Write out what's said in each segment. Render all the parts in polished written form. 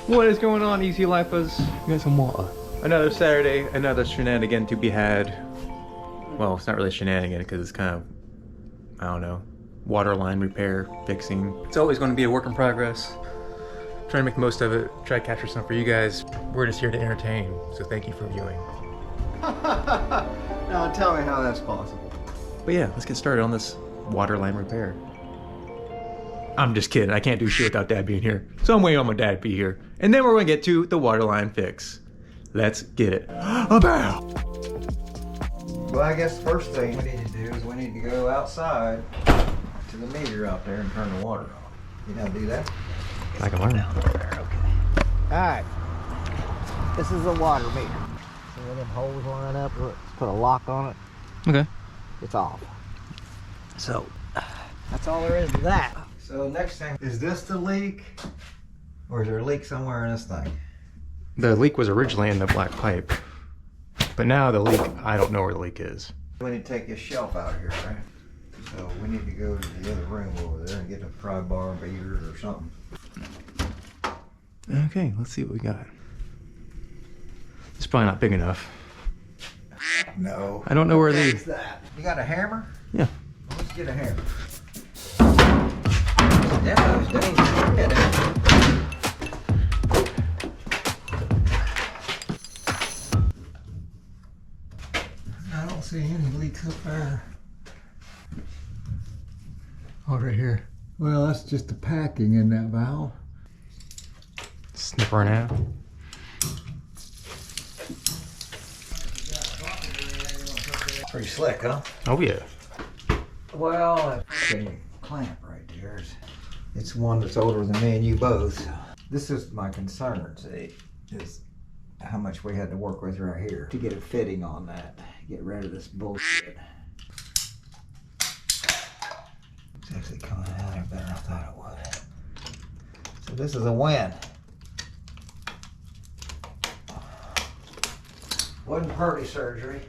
What is going on, Easy Lifers? You got some water. Another Saturday, another shenanigan to be had. Well, it's not really a shenanigan because it's kind of, I don't know, waterline repair, fixing. It's always going to be a work in progress. Trying to make the most of it, try to capture some for you guys. We're just here to entertain, so thank you for viewing. Now tell me how that's possible. But yeah, let's get started on this waterline repair. I'm just kidding, I can't do shit without Dad being here. So I'm waiting on my dad to be here. And then we're gonna get to the waterline fix. Let's get it. About. Well, I guess the first thing we need to do is we need to go outside to the meter out there and turn the water on. You know how to do that? I can learn. Alright. This is a water meter. See where them holes line up? Let's put a lock on it. Okay. It's off. So, that's all there is to that. So next thing, is this the leak? Or is there a leak somewhere in this thing? The leak was originally in the black pipe. But now the leak, I don't know where the leak is. We need to take this shelf out of here, right? So we need to go to the other room over there and get a pry bar beater or something. Okay, let's see what we got. It's probably not big enough. No. I don't know where What's the... that? You got a hammer? Yeah. Let's get a hammer. Yeah, it's dangerous. Get it. I don't see any leaks up there. Oh, right here. Well, that's just the packing in that valve. Snip her in half. Pretty slick, huh? Oh yeah. Well, that clamp right there it's one that's older than me and you both. This is my concern, see, is how much we had to work with right here to get a fitting on that. Get rid of this bullshit. It's actually coming out there better than I thought it would. So this is a win. Wasn't party surgery.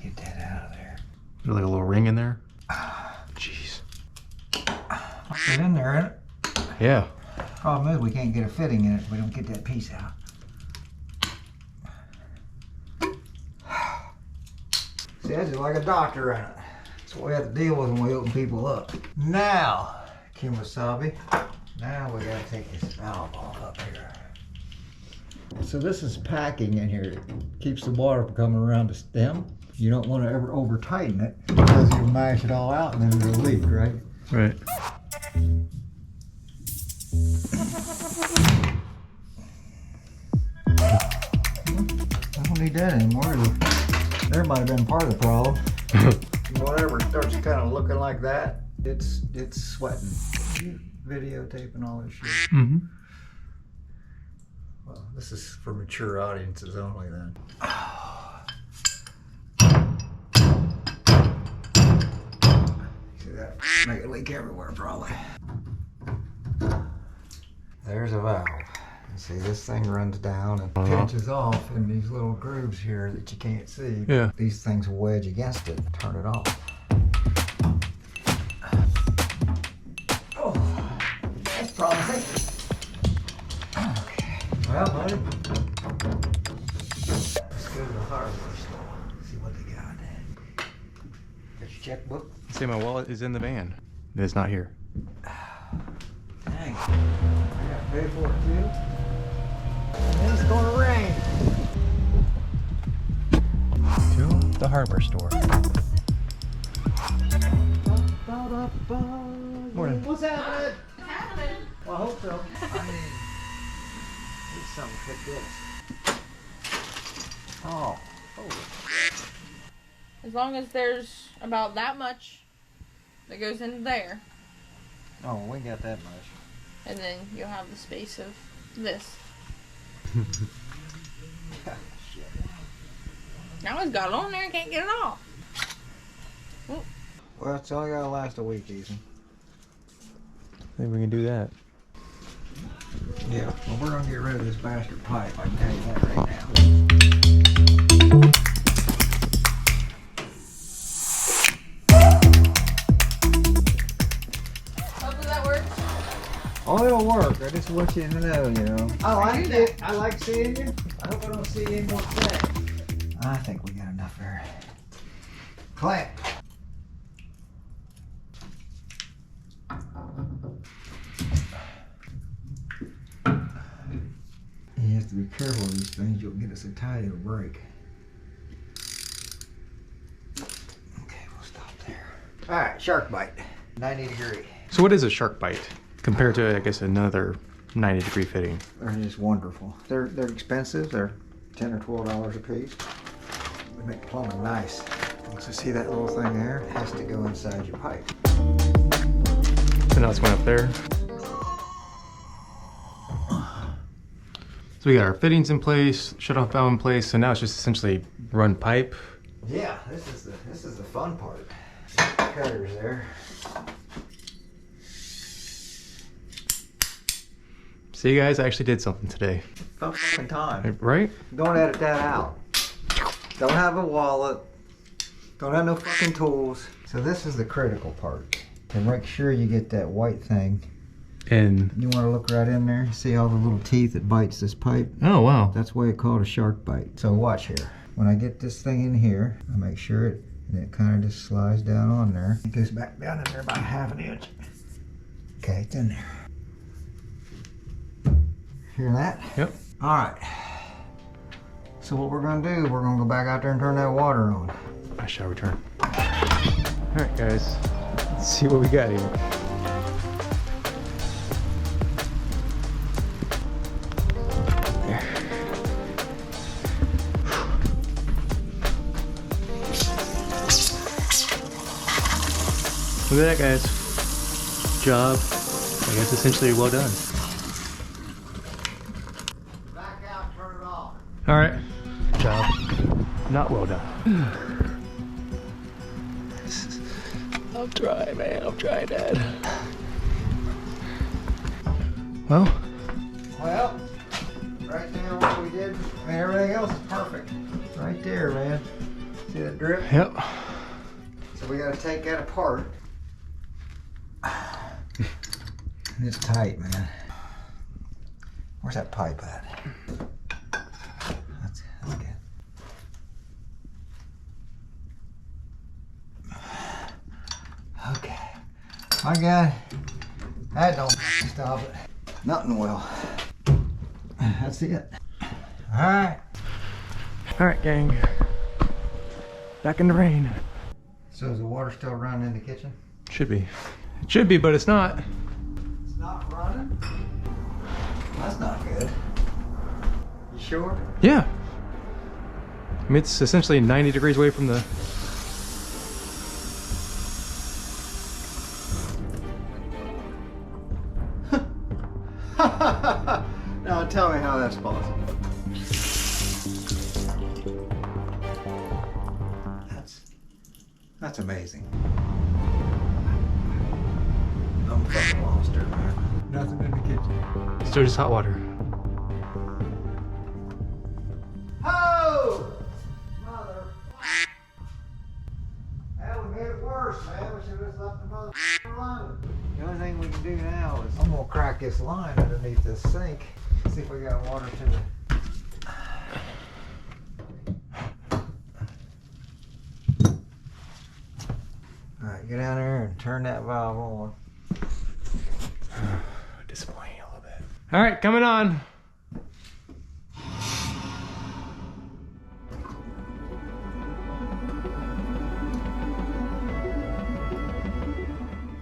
Get that out of there. There's like a little ring in there. Jeez. Get in there, ain't it? Yeah. Problem is we can't get a fitting in it if we don't get that piece out. See, that's just like a doctor in it. That's what we have to deal with when we open people up. Now, Kimasabi, now we gotta take this valve off up here. So this is packing in here. It keeps the water from coming around the stem. You don't want to ever over tighten it because you'll mash it all out and then it'll leak, right? Right. I don't need that anymore. There might have been part of the problem. Whatever starts kind of looking like that, it's sweating. Videotaping all this shit. Mm-hmm. Well, this is for mature audiences only then. See that? Make it leak everywhere probably. There's a valve. You see this thing runs down and pinches off in these little grooves here that you can't see. Yeah. These things wedge against it and turn it off. Oh, that's promising. Okay. Well, buddy, let's go to the hardware store. See what they got. Got your checkbook? Say my wallet is in the van. It's not here. Dang. I gotta pay for it too. And it's gonna rain. To the hardware store. Morning. What's happening? Well, I hope so. I need something to fit this. Oh. As long as there's about that much that goes into there, Oh, we got that much. and then you'll have the space of this. Shit. Now it's got it on there and can't get it off. Well, it's only gotta last a week, Ethan. I think we can do that. Yeah. Well, we're gonna get rid of this bastard pipe. I can tell you that right now. Hopefully that works? Oh, it'll work. I just want you to know, you know. I like it. I like seeing you. I hope I don't see you any more clay. I think we got enough there. Clay. You have to be careful with these things. You'll get it so tight it'll break. Okay, we'll stop there. All right, shark bite. 90 degree. So what is a shark bite compared to, I guess, another 90-degree fitting? They're just wonderful. They're expensive. They're $10 or $12 a piece. They make plumbing nice. So see that little thing there? It has to go inside your pipe. So now it's going up there. So we got our fittings in place, shut-off valve in place. So now it's just essentially run pipe. Yeah, this is the fun part. Cutters there. See, guys, I actually did something today. About fucking time. Right? Don't edit that out. Don't have a wallet. Don't have no fucking tools. So this is the critical part. To make sure you get that white thing. And You want to look right in there. See all the little teeth that bites this pipe? oh wow. That's why it's called a shark bite. So watch here. When I get this thing in here, I make sure it kind of just slides down on there. It goes back down in there about ½ an inch. Okay, it's in there. Hear that? Yep. All right. So what we're gonna do, we're gonna go back out there and turn that water on. I shall return. All right, guys. Let's see what we got here. Look at that, guys. Job, I guess, essentially well done. Back out, turn it off. All right. Job not well done. I'll try, man. I'll try, Dad. Well, Right there, what we did. I mean, everything else is perfect. Right there, man. See that drip? yep. So we gotta take that apart. It's tight, man. Where's that pipe at? That's good. Okay. I got it. That don't stop it. Nothing will. That's it. Alright. All right, gang. Back in the rain. So is the water still running in the kitchen? Should be. It should be, but it's not. It's not running? That's not good. You sure? Yeah. I mean, it's essentially 90 degrees away from the... Now tell me how that's possible. That's amazing. I'm a fucking monster, man. Nothing in the kitchen. Still just hot water. Oh! Mother. Hell, we made it worse, man. We should have just left the mother alone. The only thing we can do now is I'm gonna crack this line underneath this sink. See if we got water to the. Alright, get down there and turn that valve on. Disappointing a little bit. All right, coming on.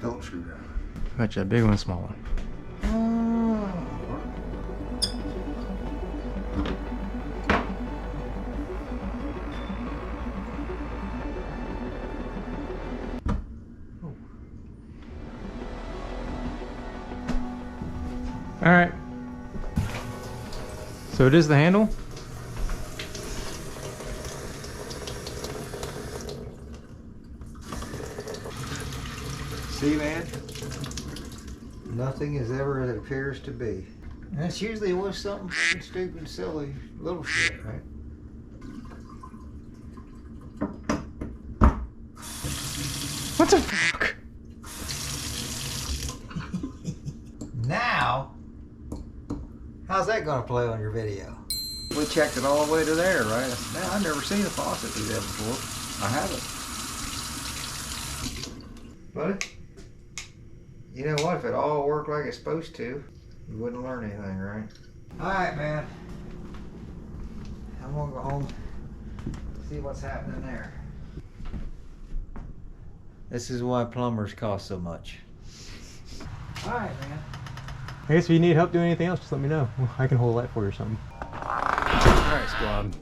Phillips screwdriver. Got you a big one, small one. All right. So it is the handle. See, man? Nothing is ever as it appears to be. And that's usually always something fucking stupid, silly, little shit, right? What the fuck? How's that gonna play on your video? We checked it all the way to there, right? I said, man, I've never seen a faucet do that before. I haven't. Buddy, you know what? If it all worked like it's supposed to, you wouldn't learn anything, right? Alright, man. I'm gonna go home, see what's happening there. This is why plumbers cost so much. Alright, man. I guess if you need help doing anything else, just let me know. I can hold that for you or something. Alright, squad.